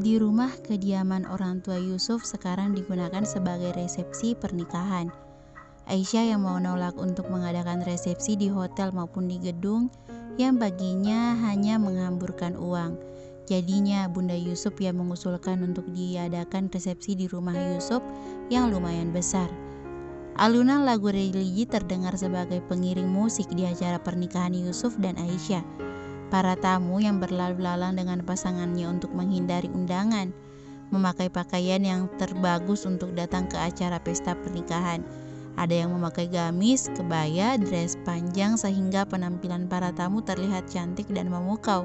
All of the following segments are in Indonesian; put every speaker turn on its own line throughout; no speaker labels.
Di rumah kediaman orang tua Yusuf sekarang digunakan sebagai resepsi pernikahan. Aisyah yang menolak untuk mengadakan resepsi di hotel maupun di gedung yang baginya hanya menghamburkan uang. Jadinya Bunda Yusuf yang mengusulkan untuk diadakan resepsi di rumah Yusuf yang lumayan besar. Alunan lagu religi terdengar sebagai pengiring musik di acara pernikahan Yusuf dan Aisyah. Para tamu yang berlalu lalang dengan pasangannya untuk menghindari undangan, memakai pakaian yang terbagus untuk datang ke acara pesta pernikahan. Ada yang memakai gamis, kebaya, dress panjang sehingga penampilan para tamu terlihat cantik dan memukau.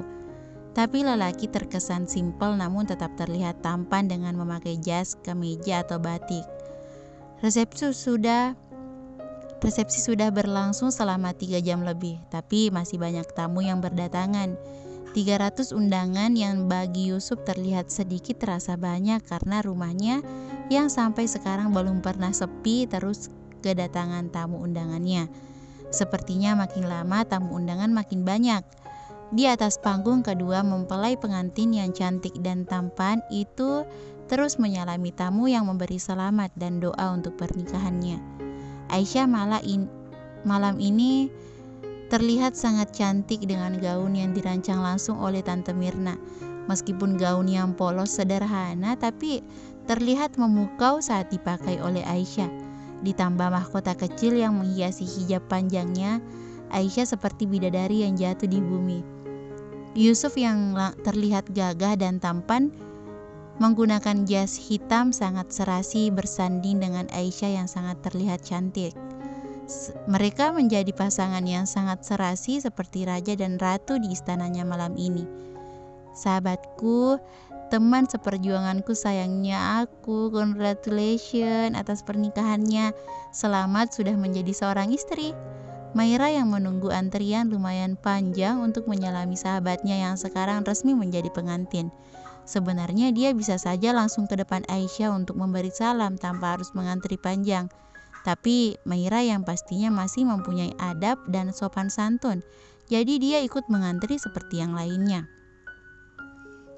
Tapi lelaki terkesan simpel namun tetap terlihat tampan dengan memakai jas, kemeja atau batik. Resepsi sudah berlangsung selama 3 jam lebih, tapi masih banyak tamu yang berdatangan. 300 undangan yang bagi Yusuf terlihat sedikit terasa banyak karena rumahnya yang sampai sekarang belum pernah sepi terus kedatangan tamu undangannya. Sepertinya makin lama tamu undangan makin banyak. Di atas panggung kedua mempelai pengantin yang cantik dan tampan itu terus menyalami tamu yang memberi selamat dan doa untuk pernikahannya. Aisyah malam ini terlihat sangat cantik dengan gaun yang dirancang langsung oleh Tante Mirna. Meskipun gaun yang polos sederhana tapi terlihat memukau saat dipakai oleh Aisyah. Ditambah mahkota kecil yang menghiasi hijab panjangnya, Aisyah seperti bidadari yang jatuh di bumi. Yusuf yang terlihat gagah dan tampan menggunakan jas hitam sangat serasi bersanding dengan Aisyah yang sangat terlihat cantik. Mereka menjadi pasangan yang sangat serasi seperti raja dan ratu di istananya malam ini. Sahabatku, teman seperjuanganku sayangnya aku, congratulations atas pernikahannya. Selamat sudah menjadi seorang istri. Maira yang menunggu antrian lumayan panjang untuk menyalami sahabatnya yang sekarang resmi menjadi pengantin. Sebenarnya dia bisa saja langsung ke depan Aisyah untuk memberi salam tanpa harus mengantri panjang. Tapi Maira yang pastinya masih mempunyai adab dan sopan santun, jadi dia ikut mengantri seperti yang lainnya.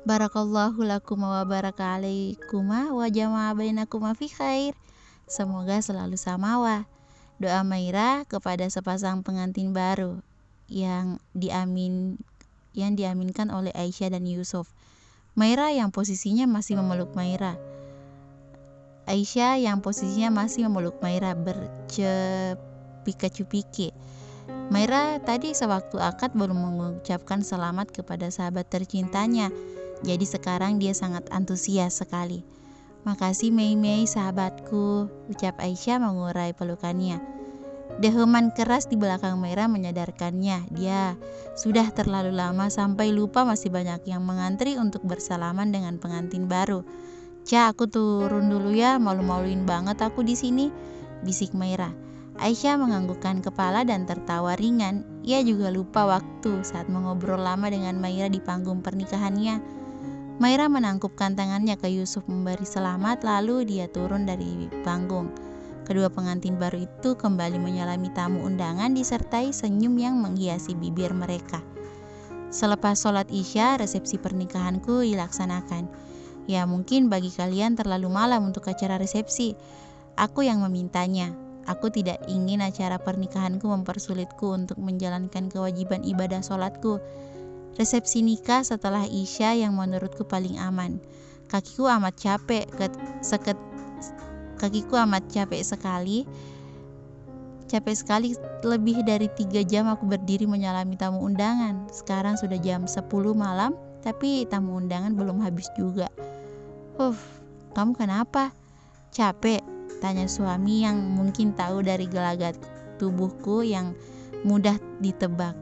Barakallahu lakuma wa baraka alaikuma wa jama'a bainakuma fi khair. Semoga selalu samawa. Doa Maira kepada sepasang pengantin baru yang diaminkan oleh Aisyah dan Yusuf. Maira yang posisinya masih memeluk Maira. Aisyah yang posisinya masih memeluk Maira bercepika-cupiki. Maira tadi sewaktu akad belum mengucapkan selamat kepada sahabat tercintanya. Jadi sekarang dia sangat antusias sekali. Makasih Mei sahabatku, ucap Aisyah mengurai pelukannya. Deheman keras di belakang Maira menyadarkannya dia sudah terlalu lama sampai lupa masih banyak yang mengantri untuk bersalaman dengan pengantin baru. "Ca, aku turun dulu ya, malu-maluin banget aku di sini," bisik Maira. Aisyah menganggukkan kepala dan tertawa ringan. Ia juga lupa waktu saat mengobrol lama dengan Maira di panggung pernikahannya. Maira menangkupkan tangannya ke Yusuf memberi selamat, lalu dia turun dari panggung. Kedua pengantin baru itu kembali menyalami tamu undangan disertai senyum yang menghiasi bibir mereka. Selepas sholat Isya, resepsi pernikahanku dilaksanakan. Ya mungkin bagi kalian terlalu malam untuk acara resepsi. Aku yang memintanya. Aku tidak ingin acara pernikahanku mempersulitku untuk menjalankan kewajiban ibadah sholatku. Resepsi nikah setelah Isya yang menurutku paling aman. Kakiku amat capek sekali. Lebih dari 3 jam aku berdiri menyalami tamu undangan. Sekarang sudah jam 10 malam, tapi tamu undangan belum habis juga. Kamu kenapa? Capek? Tanya suami yang mungkin tahu dari gelagat tubuhku yang mudah ditebak.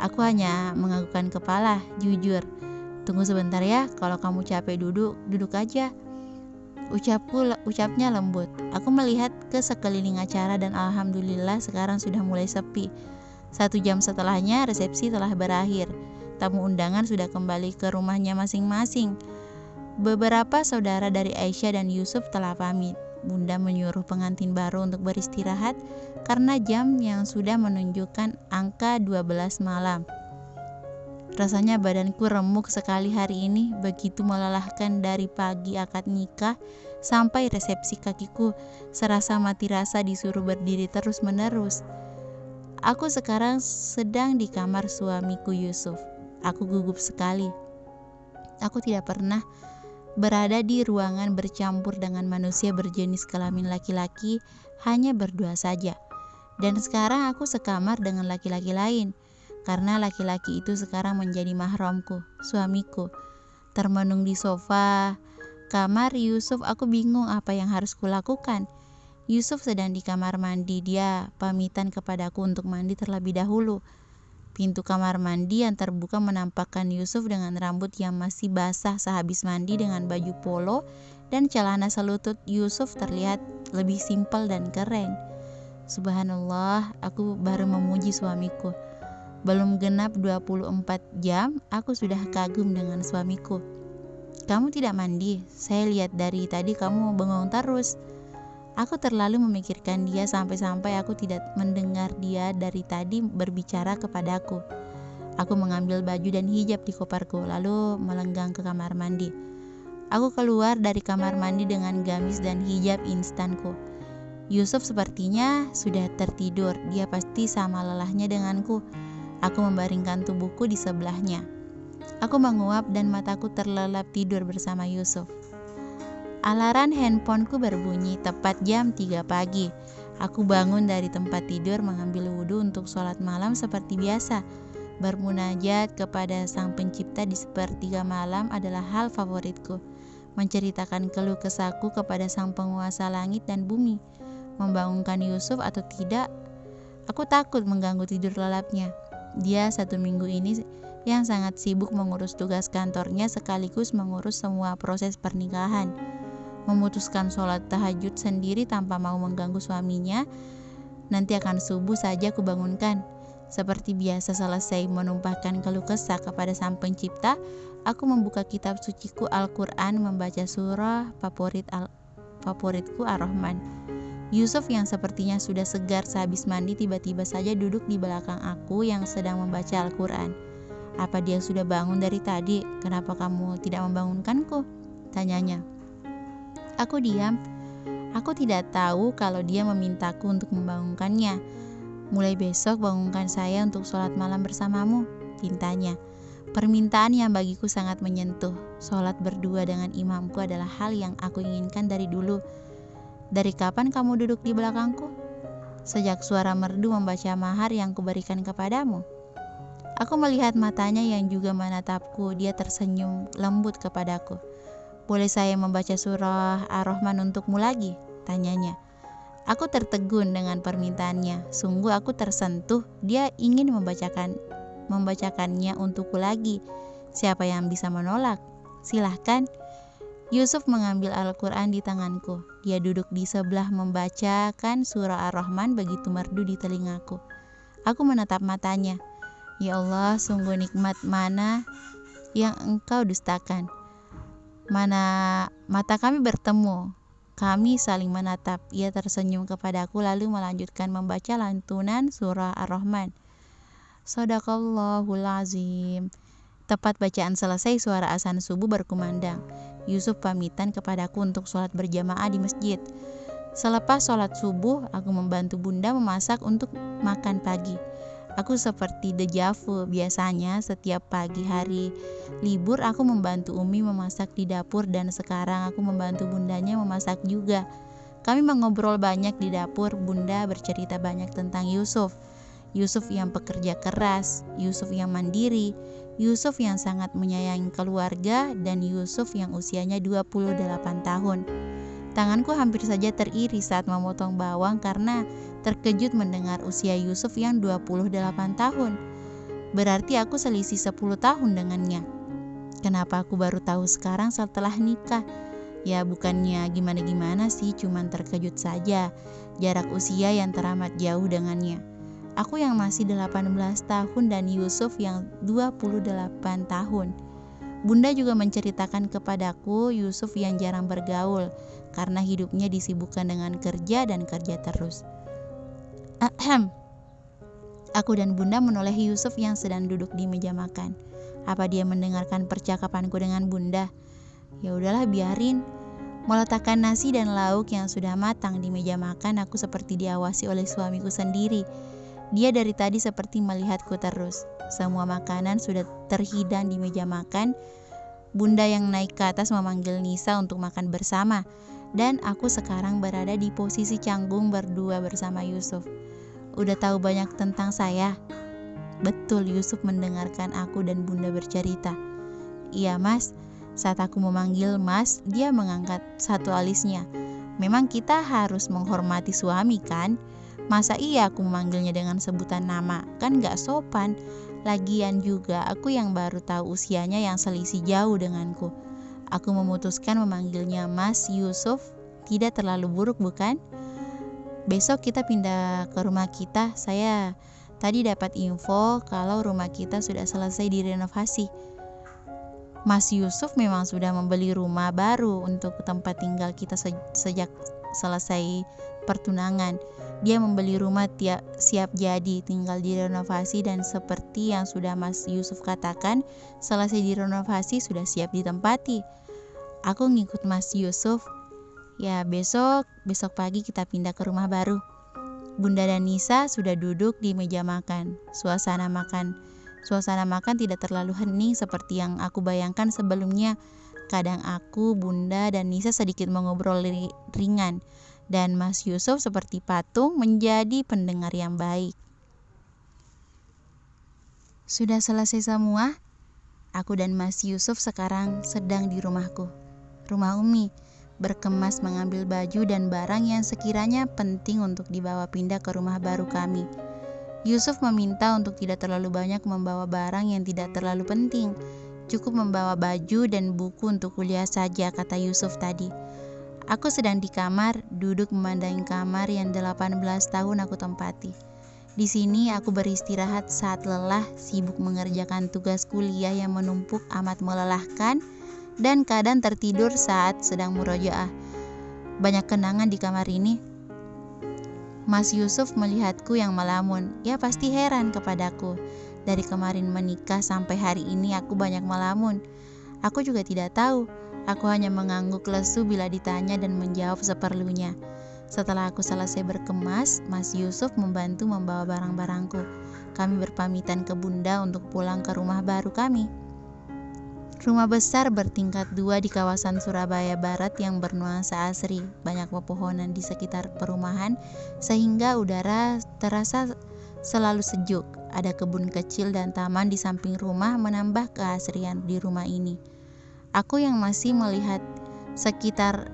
Aku hanya menganggukkan kepala, jujur. Tunggu sebentar ya, kalau kamu capek duduk aja. Ucapnya lembut. Aku melihat ke sekeliling acara dan alhamdulillah sekarang sudah mulai sepi. 1 jam setelahnya resepsi telah berakhir. Tamu undangan sudah kembali ke rumahnya masing-masing. Beberapa saudara dari Aisyah dan Yusuf telah pamit. Bunda menyuruh pengantin baru untuk beristirahat karena jam yang sudah menunjukkan angka 12 malam. Rasanya badanku remuk sekali hari ini, begitu melelahkan dari pagi akad nikah sampai resepsi. Kakiku serasa mati rasa disuruh berdiri terus-menerus. Aku sekarang sedang di kamar suamiku Yusuf. Aku gugup sekali. Aku tidak pernah berada di ruangan bercampur dengan manusia berjenis kelamin laki-laki, hanya berdua saja. Dan sekarang aku sekamar dengan laki-laki lain, karena laki-laki itu sekarang menjadi mahramku, suamiku. Termenung di sofa kamar Yusuf, aku bingung apa yang harus kulakukan. Yusuf sedang di kamar mandi. Dia pamitan kepadaku untuk mandi terlebih dahulu. Pintu kamar mandi yang terbuka menampakkan Yusuf dengan rambut yang masih basah sehabis mandi, dengan baju polo dan celana selutut. Yusuf terlihat lebih simpel dan keren. Subhanallah, aku baru memuji suamiku. Belum genap 24 jam, aku sudah kagum dengan suamiku. Kamu tidak mandi? Saya lihat dari tadi kamu bengong terus. Aku terlalu memikirkan dia sampai-sampai aku tidak mendengar dia dari tadi berbicara kepadaku. Aku mengambil baju dan hijab di koperku, lalu melenggang ke kamar mandi. Aku keluar dari kamar mandi dengan gamis dan hijab instanku. Yusuf sepertinya sudah tertidur. Dia pasti sama lelahnya denganku. Aku membaringkan tubuhku di sebelahnya. Aku menguap dan mataku terlelap tidur bersama Yusuf. Alarm handphoneku berbunyi tepat jam 3 pagi. Aku bangun dari tempat tidur, mengambil wudhu untuk sholat malam seperti biasa. Bermunajat kepada Sang Pencipta di sepertiga malam adalah hal favoritku. Menceritakan keluh kesahku kepada Sang Penguasa langit dan bumi. Membangunkan Yusuf atau tidak, aku takut mengganggu tidur lelapnya. Dia 1 minggu ini yang sangat sibuk mengurus tugas kantornya sekaligus mengurus semua proses pernikahan. Memutuskan sholat tahajud sendiri tanpa mau mengganggu suaminya. Nanti akan subuh saja aku bangunkan. Seperti biasa, selesai menumpahkan keluh kesah kepada Sang Pencipta, aku membuka kitab suciku Al-Quran, membaca surah favoritku Ar-Rahman. Yusuf yang sepertinya sudah segar sehabis mandi tiba-tiba saja duduk di belakang aku yang sedang membaca Al-Quran. Apa dia sudah bangun dari tadi? Kenapa kamu tidak membangunkanku? Tanyanya. Aku diam. Aku tidak tahu kalau dia memintaku untuk membangunkannya. Mulai besok bangunkan saya untuk sholat malam bersamamu, pintanya. Permintaan yang bagiku sangat menyentuh. Sholat berdua dengan imamku adalah hal yang aku inginkan dari dulu. Dari kapan kamu duduk di belakangku? Sejak suara merdu membaca mahar yang kuberikan kepadamu. Aku melihat matanya yang juga menatapku. Dia tersenyum lembut kepadaku. Boleh saya membaca surah Ar-Rahman untukmu lagi? Tanyanya. Aku tertegun dengan permintaannya. Sungguh aku tersentuh. Dia ingin membacakannya untukku lagi. Siapa yang bisa menolak? Silahkan. Yusuf mengambil Al-Quran di tanganku. Dia duduk di sebelah membacakan surah Ar-Rahman begitu merdu di telingaku. Aku menatap matanya. Ya Allah, sungguh nikmat mana yang engkau dustakan. Mana mata kami bertemu. Kami saling menatap. Ia tersenyum kepadaku lalu melanjutkan membaca lantunan surah Ar-Rahman. Shadaqallahul azim. Tepat bacaan selesai, suara azan subuh berkumandang. Yusuf pamitan kepadaku untuk sholat berjamaah di masjid. Selepas sholat subuh, aku membantu bunda memasak untuk makan pagi. Aku seperti deja vu. Biasanya setiap pagi hari libur aku membantu Umi memasak di dapur, dan sekarang aku membantu bundanya memasak juga. Kami mengobrol banyak di dapur. Bunda bercerita banyak tentang Yusuf. Yusuf yang pekerja keras, Yusuf yang mandiri, Yusuf yang sangat menyayangi keluarga, dan Yusuf yang usianya 28 tahun. Tanganku hampir saja teriris saat memotong bawang karena terkejut mendengar usia Yusuf yang 28 tahun. Berarti aku selisih 10 tahun dengannya. Kenapa aku baru tahu sekarang setelah nikah? Ya bukannya gimana-gimana sih, cuman terkejut saja. Jarak usia yang teramat jauh dengannya. Aku yang masih 18 tahun dan Yusuf yang 28 tahun. Bunda juga menceritakan kepadaku Yusuf yang jarang bergaul karena hidupnya disibukkan dengan kerja dan kerja terus. Aku dan bunda menoleh Yusuf yang sedang duduk di meja makan. Apa dia mendengarkan percakapanku dengan Bunda? Ya udahlah, biarin. Meletakkan nasi dan lauk yang sudah matang di meja makan, aku seperti diawasi oleh suamiku sendiri. Dia dari tadi seperti melihatku terus. Semua makanan sudah terhidang di meja makan. Bunda yang naik ke atas memanggil Nisa untuk makan bersama. Dan aku sekarang berada di posisi canggung berdua bersama Yusuf. Udah tahu banyak tentang saya? Betul, Yusuf mendengarkan aku dan Bunda bercerita. Iya Mas. Saat aku memanggil Mas, dia mengangkat satu alisnya. Memang kita harus menghormati suami kan? Masa iya aku memanggilnya dengan sebutan nama? Kan gak sopan. Lagian juga aku yang baru tahu usianya yang selisih jauh denganku. Aku memutuskan memanggilnya Mas Yusuf. Tidak terlalu buruk bukan? Besok kita pindah ke rumah kita. Saya tadi dapat info kalau rumah kita sudah selesai direnovasi. Mas Yusuf memang sudah membeli rumah baru untuk tempat tinggal kita sejak selesai pertunangan. Dia membeli rumah siap jadi, tinggal direnovasi, dan seperti yang sudah Mas Yusuf katakan, selesai direnovasi sudah siap ditempati. Aku ngikut Mas Yusuf. Ya, besok pagi kita pindah ke rumah baru. Bunda dan Nisa sudah duduk di meja makan. Suasana makan tidak terlalu hening seperti yang aku bayangkan sebelumnya. Kadang aku, Bunda, dan Nisa sedikit mengobrol ringan, dan Mas Yusuf seperti patung menjadi pendengar yang baik. Sudah selesai semua? Aku dan Mas Yusuf sekarang sedang di rumahku, rumah Umi, berkemas mengambil baju dan barang yang sekiranya penting untuk dibawa pindah ke rumah baru kami. Yusuf meminta untuk tidak terlalu banyak membawa barang yang tidak terlalu penting. Cukup membawa baju dan buku untuk kuliah saja, kata Yusuf tadi. Aku sedang di kamar, duduk memandangi kamar yang 18 tahun aku tempati. Di sini aku beristirahat saat lelah, sibuk mengerjakan tugas kuliah yang menumpuk amat melelahkan, dan kadang tertidur saat sedang murojaah. Banyak kenangan di kamar ini. Mas Yusuf melihatku yang melamun. Ia pasti heran kepadaku. Dari kemarin menikah sampai hari ini aku banyak melamun. Aku juga tidak tahu. Aku hanya mengangguk lesu bila ditanya dan menjawab seperlunya. Setelah aku selesai berkemas, Mas Yusuf membantu membawa barang-barangku. Kami berpamitan ke Bunda untuk pulang ke rumah baru kami. Rumah besar bertingkat 2 di kawasan Surabaya Barat yang bernuansa asri. Banyak pepohonan di sekitar perumahan sehingga udara terasa selalu sejuk. Ada kebun kecil dan taman di samping rumah menambah keasrian di rumah ini. Aku yang masih melihat sekitar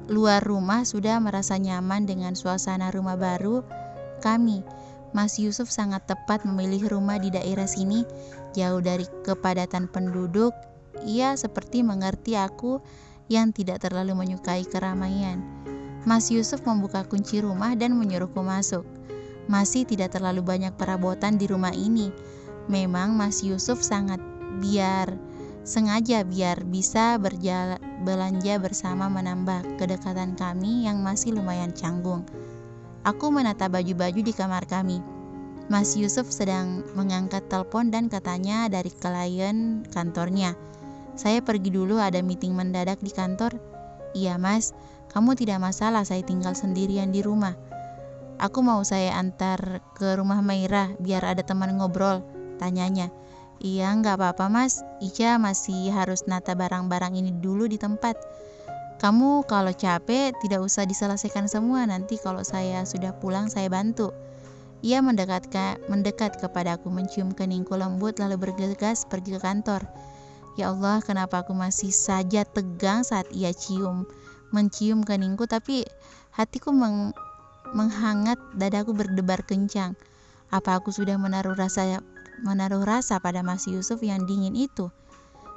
luar rumah sudah merasa nyaman dengan suasana rumah baru kami. Mas Yusuf sangat tepat memilih rumah di daerah sini, jauh dari kepadatan penduduk. Ia seperti mengerti aku yang tidak terlalu menyukai keramaian. Mas Yusuf membuka kunci rumah dan menyuruhku masuk. Masih tidak terlalu banyak perabotan di rumah ini. Memang Mas Yusuf sengaja biar bisa belanja bersama, menambah kedekatan kami yang masih lumayan canggung. Aku menata baju-baju di kamar kami. Mas Yusuf sedang mengangkat telepon dan katanya dari klien kantornya. Saya pergi dulu, ada meeting mendadak di kantor. Iya Mas, kamu tidak masalah saya tinggal sendirian di rumah. Aku mau saya antar ke rumah Maira biar ada teman ngobrol, tanyanya. Iya nggak apa-apa Mas, Ica masih harus nata barang-barang ini dulu di tempat. Kamu kalau capek tidak usah diselesaikan semua, nanti kalau saya sudah pulang saya bantu. Ia mendekat kepadaku, mencium keningku lembut lalu bergegas pergi ke kantor. Ya Allah, kenapa aku masih saja tegang saat ia mencium keningku, tapi hatiku menghangat, dadaku berdebar kencang. Apa aku sudah menaruh rasa pada Mas Yusuf yang dingin itu?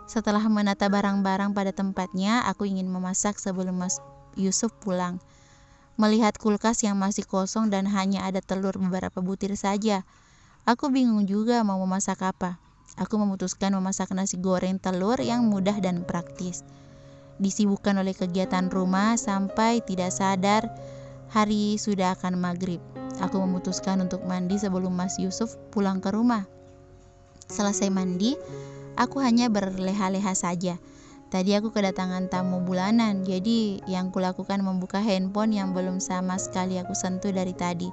Setelah menata barang-barang pada tempatnya, aku ingin memasak sebelum Mas Yusuf pulang. Melihat kulkas yang masih kosong dan hanya ada telur beberapa butir saja, aku bingung juga mau memasak apa. Aku memutuskan memasak nasi goreng telur yang mudah dan praktis. Disibukkan oleh kegiatan rumah sampai tidak sadar hari sudah akan maghrib. Aku memutuskan untuk mandi sebelum Mas Yusuf pulang ke rumah. Selesai mandi, Aku hanya berleha-leha saja. Tadi aku kedatangan tamu bulanan, jadi yang kulakukan membuka handphone yang belum sama sekali aku sentuh dari tadi.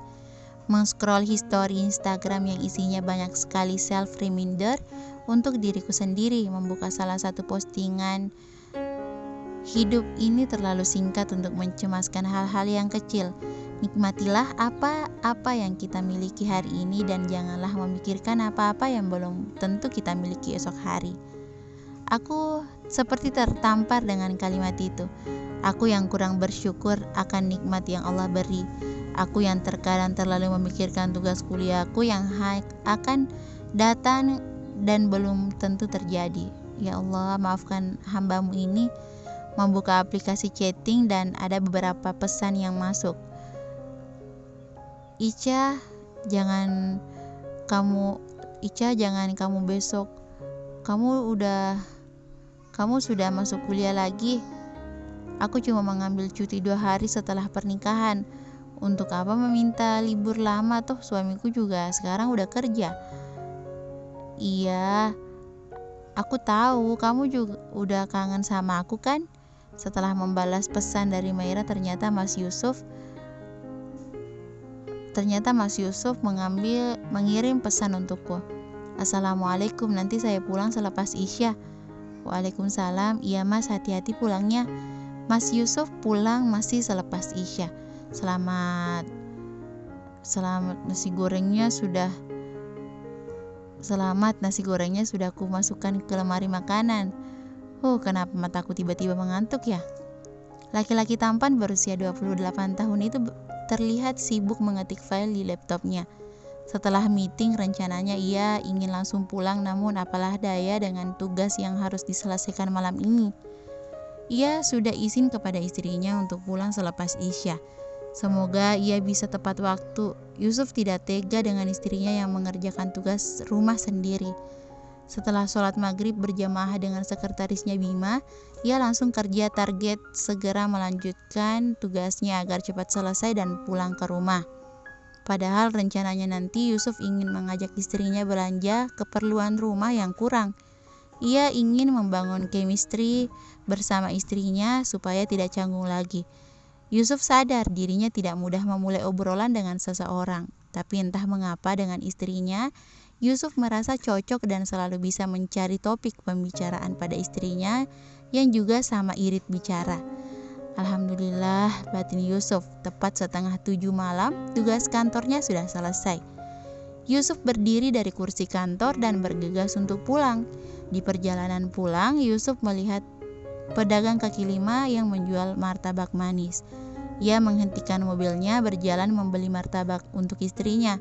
Meng-scroll history Instagram yang isinya banyak sekali self-reminder untuk diriku sendiri. Membuka salah satu postingan, hidup ini terlalu singkat untuk mencemaskan hal-hal yang kecil. Nikmatilah apa yang kita miliki hari ini dan janganlah memikirkan apa-apa yang belum tentu kita miliki esok hari. Aku seperti tertampar dengan kalimat itu. Aku yang kurang bersyukur akan nikmat yang Allah beri. Aku yang terkadang terlalu memikirkan tugas kuliahku yang akan datang dan belum tentu terjadi. Ya Allah, maafkan hambamu ini. Membuka aplikasi chatting dan ada beberapa pesan yang masuk. Ica, jangan kamu besok. Kamu sudah masuk kuliah lagi. Aku cuma mengambil cuti 2 hari setelah pernikahan. Untuk apa meminta libur lama, toh suamiku juga sekarang udah kerja. Iya, aku tahu kamu juga udah kangen sama aku kan? Setelah membalas pesan dari Maira, ternyata Mas Yusuf mengirim pesan untukku. Assalamualaikum, nanti saya pulang selepas Isya. Waalaikumsalam, iya Mas, hati-hati pulangnya. Mas Yusuf pulang masih selepas Isya. Selamat nasi gorengnya sudah aku masukkan ke lemari makanan. Kenapa mataku tiba-tiba mengantuk ya? Laki-laki tampan berusia 28 tahun itu terlihat sibuk mengetik file di laptopnya. Setelah meeting, rencananya ia ingin langsung pulang, namun apalah daya dengan tugas yang harus diselesaikan malam ini. Ia sudah izin kepada istrinya untuk pulang selepas Isya. Semoga ia bisa tepat waktu. Yusuf tidak tega dengan istrinya yang mengerjakan tugas rumah sendiri. Setelah sholat maghrib berjamaah dengan sekretarisnya Bima, ia langsung kerja target segera melanjutkan tugasnya agar cepat selesai dan pulang ke rumah. Padahal rencananya nanti Yusuf ingin mengajak istrinya belanja keperluan rumah yang kurang. Ia ingin membangun chemistry bersama istrinya supaya tidak canggung lagi. Yusuf sadar dirinya tidak mudah memulai obrolan dengan seseorang, tapi entah mengapa dengan istrinya, Yusuf merasa cocok dan selalu bisa mencari topik pembicaraan pada istrinya yang juga sama irit bicara. Alhamdulillah, batin Yusuf, tepat 6:30 malam, tugas kantornya sudah selesai. Yusuf berdiri dari kursi kantor dan bergegas untuk pulang. Di perjalanan pulang, Yusuf melihat pedagang kaki lima yang menjual martabak manis. Ia menghentikan mobilnya berjalan membeli martabak untuk istrinya.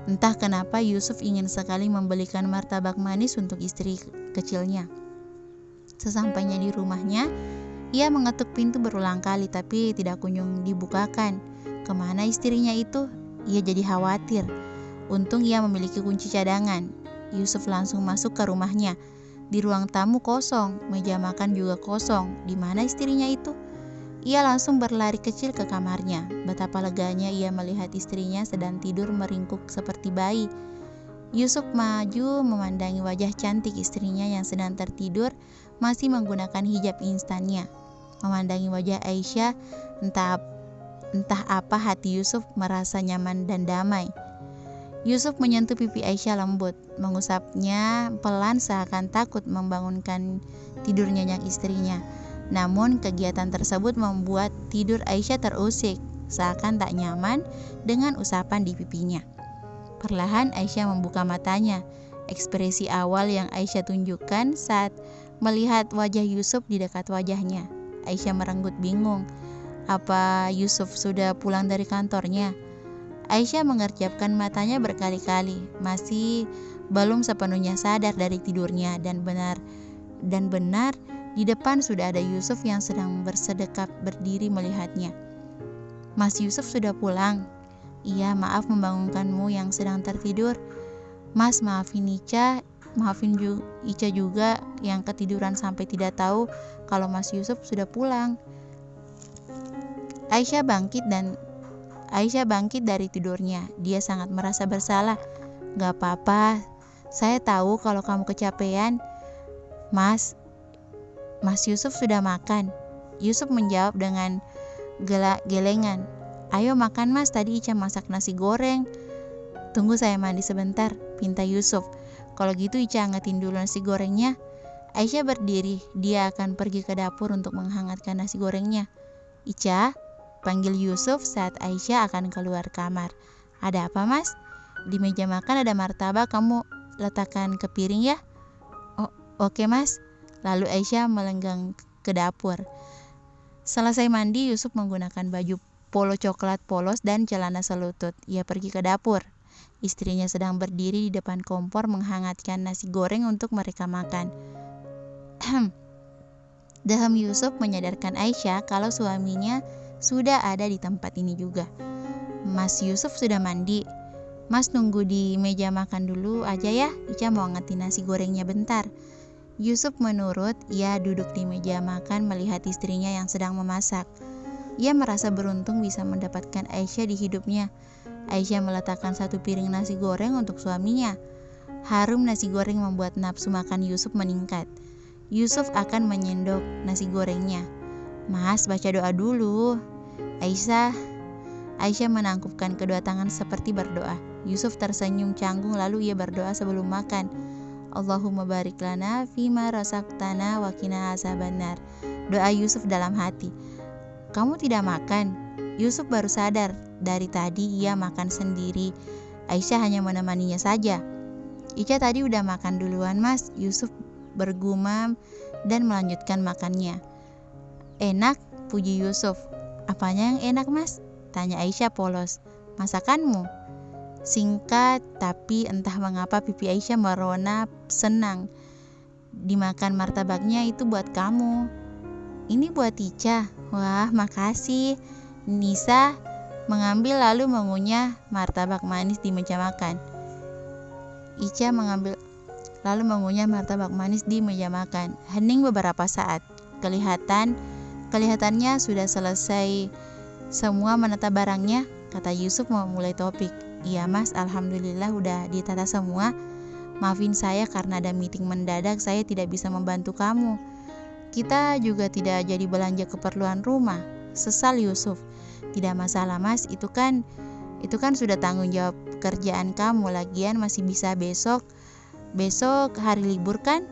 Entah kenapa Yusuf ingin sekali membelikan martabak manis untuk istri kecilnya. Sesampainya di rumahnya, ia mengetuk pintu berulang kali tapi tidak kunjung dibukakan. Kemana istrinya itu? Ia jadi khawatir. Untung ia memiliki kunci cadangan. Yusuf langsung masuk ke rumahnya. Di ruang tamu kosong, meja makan juga kosong. Di mana istrinya itu? Ia langsung berlari kecil ke kamarnya. Betapa leganya ia melihat istrinya sedang tidur meringkuk seperti bayi. Yusuf maju memandangi wajah cantik istrinya yang sedang tertidur, masih menggunakan hijab instannya. Memandangi wajah Aisyah, entah apa hati Yusuf merasa nyaman dan damai. Yusuf menyentuh pipi Aisyah lembut, mengusapnya pelan seakan takut membangunkan tidur nyenyak istrinya. Namun kegiatan tersebut membuat tidur Aisyah terusik, seakan tak nyaman dengan usapan di pipinya. Perlahan Aisyah membuka matanya. Ekspresi awal yang Aisyah tunjukkan saat melihat wajah Yusuf di dekat wajahnya. Aisyah merenggut bingung. Apa Yusuf sudah pulang dari kantornya? Aisyah mengerjapkan matanya berkali-kali, masih belum sepenuhnya sadar dari tidurnya dan benar di depan sudah ada Yusuf yang sedang bersedekap berdiri melihatnya. Mas Yusuf sudah pulang. Iya, maaf membangunkanmu yang sedang tertidur. Mas, maafin Ica juga yang ketiduran sampai tidak tahu kalau Mas Yusuf sudah pulang. Aisyah bangkit dari tidurnya. Dia sangat merasa bersalah. Gak apa-apa, saya tahu kalau kamu kecapean. Mas Yusuf sudah makan. Yusuf menjawab dengan gelengan. Ayo makan mas, tadi Ica masak nasi goreng. Tunggu saya mandi sebentar, pinta Yusuf. Kalau gitu Ica angetin dulu nasi gorengnya. Aisyah berdiri, dia akan pergi ke dapur untuk menghangatkan nasi gorengnya. Ica, panggil Yusuf saat Aisyah akan keluar kamar. Ada apa mas? Di meja makan ada martabak, kamu letakkan ke piring ya. Oh, oke mas. Lalu Aisyah melenggang ke dapur. Selesai mandi, Yusuf menggunakan baju polo coklat polos dan celana selutut. Ia pergi ke dapur. Istrinya sedang berdiri di depan kompor menghangatkan nasi goreng untuk mereka makan. Daham Yusuf menyadarkan Aisyah kalau suaminya sudah ada di tempat ini juga. Mas Yusuf sudah mandi. Mas nunggu di meja makan dulu aja ya, Ica mau ngetin nasi gorengnya bentar. Yusuf menurut, ia duduk di meja makan melihat istrinya yang sedang memasak. Ia merasa beruntung bisa mendapatkan Aisyah di hidupnya. Aisyah meletakkan satu piring nasi goreng untuk suaminya. Harum nasi goreng membuat nafsu makan Yusuf meningkat. Yusuf akan menyendok nasi gorengnya. Mas, baca doa dulu. Aisyah menangkupkan kedua tangan seperti berdoa. Yusuf tersenyum canggung lalu ia berdoa sebelum makan. Allahumma barik lana fima razaqtana wa qina azabannar. Doa Yusuf dalam hati. Kamu tidak makan? Yusuf baru sadar, dari tadi ia makan sendiri. Aisyah hanya menemaninya saja. Ica tadi udah makan duluan mas, Yusuf bergumam dan melanjutkan makannya. Enak, puji Yusuf. Apanya yang enak mas? Tanya Aisyah polos. Masakanmu. Singkat, tapi entah mengapa pipi Aisyah merona senang. Dimakan martabaknya itu buat kamu. Ini buat Ica. Wah, makasih. Nisa mengambil lalu mengunyah martabak manis di meja makan. Ica mengambil lalu mengunyah martabak manis di meja makan. Hening beberapa saat. Kelihatannya sudah selesai semua menata barangnya, kata Yusuf memulai topik. Iya mas, alhamdulillah udah ditata semua. Maafin saya karena ada meeting mendadak, saya tidak bisa membantu kamu. Kita juga tidak jadi belanja keperluan rumah. Sesal Yusuf. Tidak masalah mas, itu kan sudah tanggung jawab kerjaan kamu. Lagian masih bisa besok hari libur kan?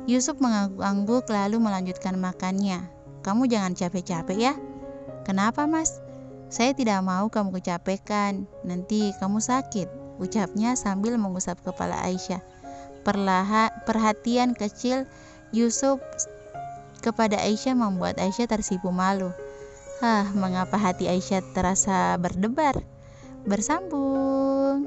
Yusuf mengangguk lalu melanjutkan makannya. Kamu jangan capek-capek ya. Kenapa mas? Saya tidak mau kamu kecapekan, nanti kamu sakit, ucapnya sambil mengusap kepala Aisyah. Perhatian kecil Yusuf kepada Aisyah membuat Aisyah tersipu malu. Mengapa hati Aisyah terasa berdebar? Bersambung.